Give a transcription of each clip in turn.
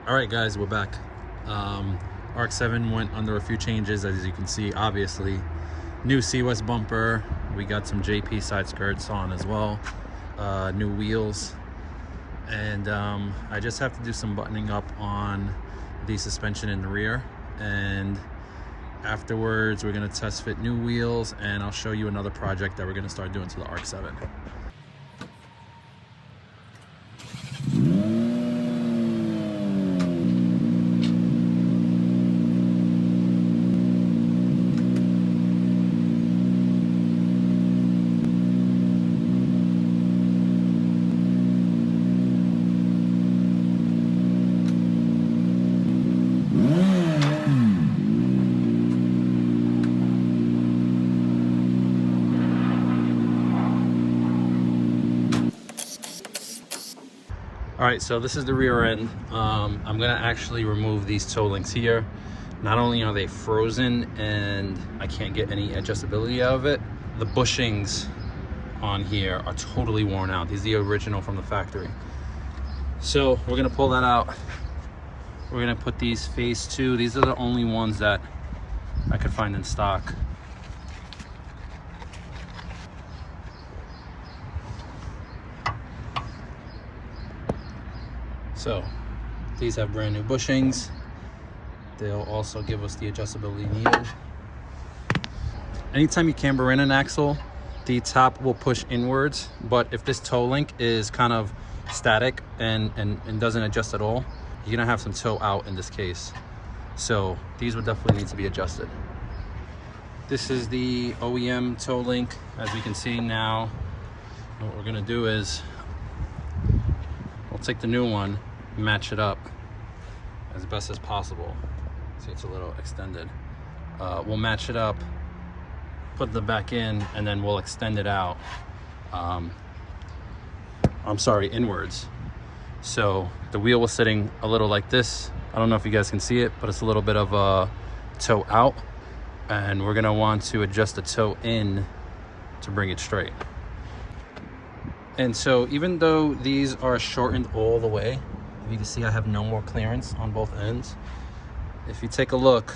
All right, guys, we're back. RX7 went under a few changes, as you can see. Obviously, new C-West bumper. We got some JP side skirts on as well. New wheels, and I just have to do some buttoning up on the suspension in the rear. And afterwards, we're gonna test fit new wheels, and I'll show you another project that we're gonna start doing to the RX7. All right, so this is the rear end. I'm gonna actually remove these toe links here. Not only are they frozen and I can't get any adjustability out of it, the bushings on here are totally worn out. These are the original from the factory. So we're gonna pull that out. We're gonna put these phase 2. These are the only ones that I could find in stock. So these have brand new bushings. They'll also give us the adjustability needed. Anytime you camber in an axle, the top will push inwards, but if this toe link is kind of static and doesn't adjust at all, you're gonna have some toe out in this case. So these would definitely need to be adjusted. This is the OEM toe link. As we can see now, what we're gonna do is we'll take the new one, match it up as best as possible. See, it's a little extended. We'll match it up, put the back in, and then we'll extend it out. Inwards. So the wheel was sitting a little like this. I don't know if you guys can see it, but it's a little bit of a toe out, and we're gonna want to adjust the toe in to bring it straight. And so even though these are shortened all the way, if you can see I have no more clearance on both ends. If you take a look,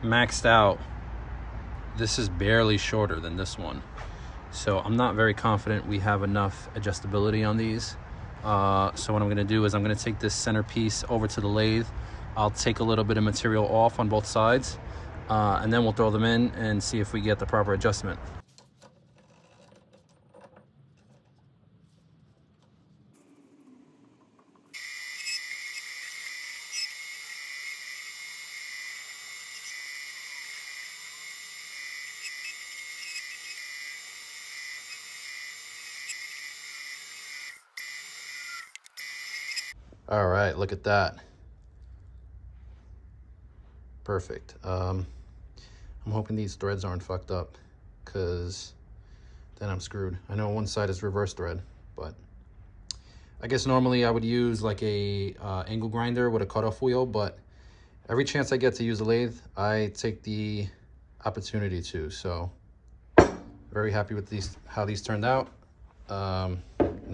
maxed out, this is barely shorter than this one. So I'm not very confident we have enough adjustability on these. So what I'm gonna do is I'm gonna take this center piece over to the lathe. I'll take a little bit of material off on both sides, and then we'll throw them in and see if we get the proper adjustment. All right, look at that. Perfect. I'm hoping these threads aren't fucked up, because then I'm screwed. I know one side is reverse thread, but I guess normally I would use like a angle grinder with a cutoff wheel, but every chance I get to use a lathe, I take the opportunity to. So very happy with these, how these turned out. Now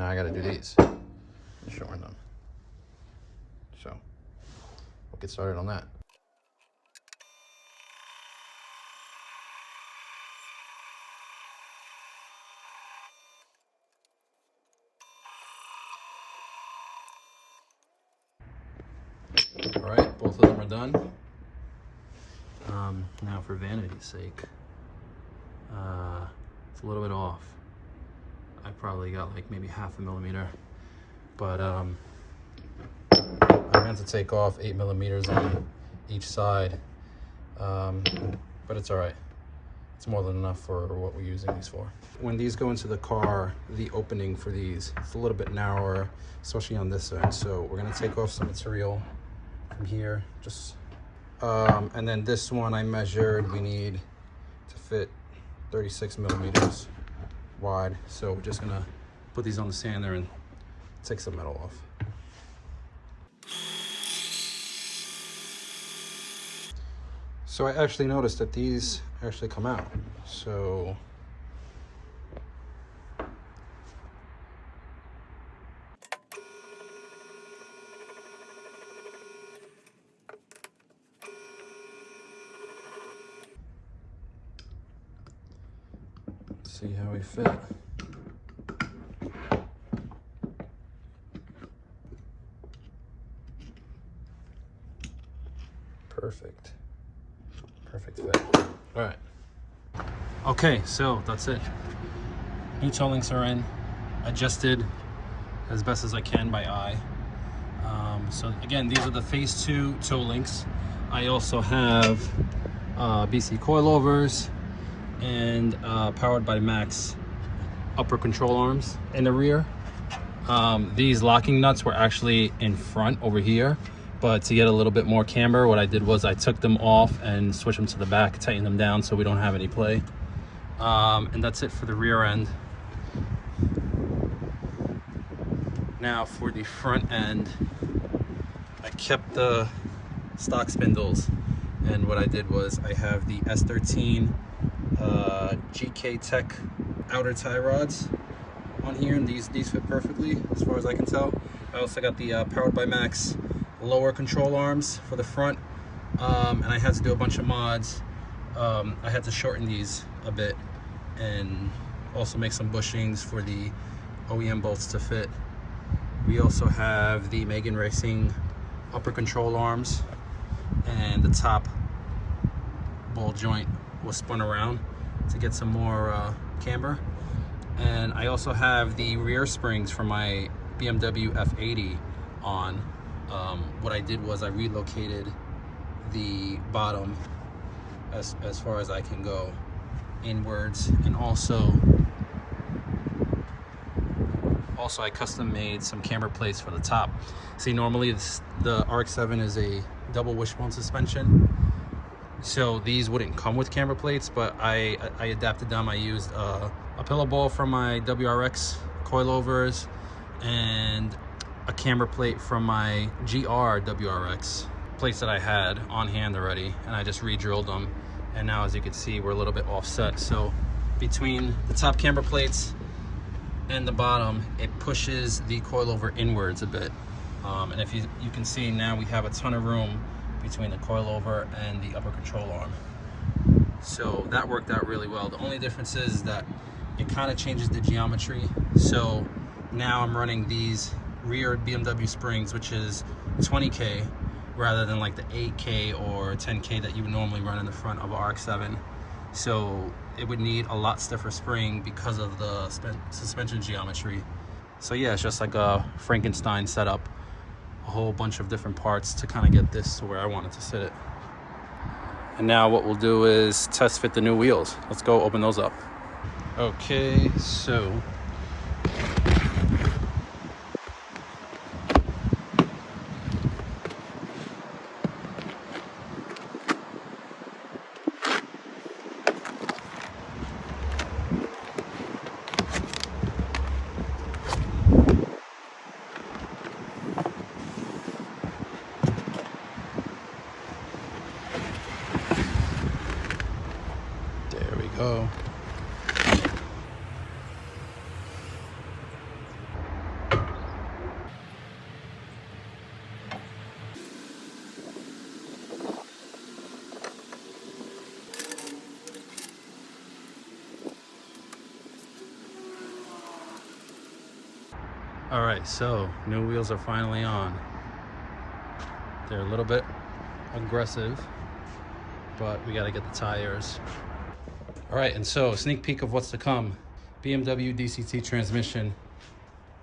I gotta do these and shorten them. So we'll get started on that. All right, both of them are done. Now for vanity's sake, it's a little bit off. I probably got like maybe 1/2 millimeter, but I meant to take off 8 millimeters on each side, but it's all right. It's more than enough for what we're using these for. When these go into the car, the opening for these, it's a little bit narrower, especially on this end. So we're gonna take off some material from here, just, and then this one I measured, we need to fit 36 millimeters wide. So we're just gonna put these on the sander and take some metal off. So I actually noticed that these actually come out. So see how we fit. Perfect. Perfect fit. All right. Okay, so that's it. New toe links are in, adjusted as best as I can by eye. So again, these are the phase 2 toe links. I also have BC coilovers and powered by Max upper control arms in the rear. These locking nuts were actually in front over here, but to get a little bit more camber, what I did was I took them off and switched them to the back, tightened them down so we don't have any play. And that's it for the rear end. Now for the front end, I kept the stock spindles, and what I did was I have the S13 GK Tech outer tie rods on here, and these fit perfectly as far as I can tell. I also got the powered by Max lower control arms for the front, and I had to do a bunch of mods. I had to shorten these a bit and also make some bushings for the OEM bolts to fit. We also have the Megan Racing upper control arms, and the top ball joint was spun around to get some more camber. And I also have the rear springs for my BMW F80 on. What I did was I relocated the bottom as far as I can go inwards, and also I custom made some camber plates for the top. See, normally the RX7 is a double wishbone suspension, so these wouldn't come with camber plates, but I adapted them. I used a pillow ball from my WRX coilovers and a camber plate from my GR WRX plates that I had on hand already, and I just re-drilled them. And now, as you can see, we're a little bit offset. So between the top camber plates and the bottom, it pushes the coilover inwards a bit. And if you can see now, we have a ton of room between the coilover and the upper control arm. So that worked out really well. The only difference is that it kind of changes the geometry. So now I'm running these rear BMW springs, which is 20K, rather than like the 8K or 10K that you would normally run in the front of RX7. So it would need a lot stiffer spring because of the suspension geometry. So yeah, it's just like a Frankenstein setup, a whole bunch of different parts to kind of get this to where I want it to sit. And now what we'll do is test fit the new wheels. Let's go open those up. Okay, so there we go. All right, so new wheels are finally on. They're a little bit aggressive, but we gotta get the tires. All right, and so sneak peek of what's to come. BMW DCT transmission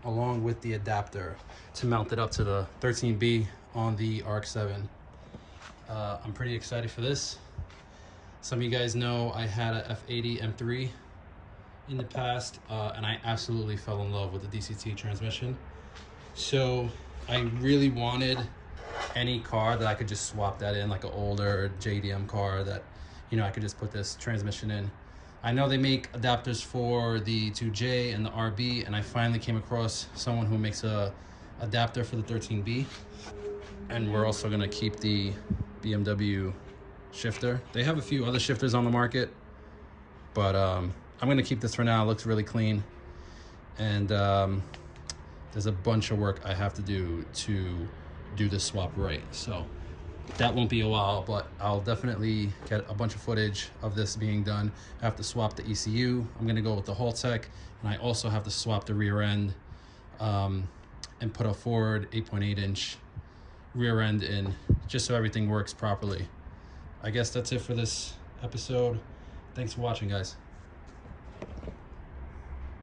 along with the adapter to mount it up to the 13B on the RX7. I'm pretty excited for this. Some of you guys know I had a F80 M3 in the past, and I absolutely fell in love with the DCT transmission. So I really wanted any car that I could just swap that in, like an older JDM car that, you know, I could just put this transmission in. I know they make adapters for the 2J and the RB, and I finally came across someone who makes a adapter for the 13B. And we're also gonna keep the BMW shifter. They have a few other shifters on the market, but I'm gonna keep this for now. It looks really clean, and there's a bunch of work I have to do this swap right. So that won't be a while, but I'll definitely get a bunch of footage of this being done. I have to swap the ECU. I'm gonna go with the Haltech, and I also have to swap the rear end and put a Ford 8.8 inch rear end in, just so everything works properly. I guess that's it for this episode. Thanks for watching, guys.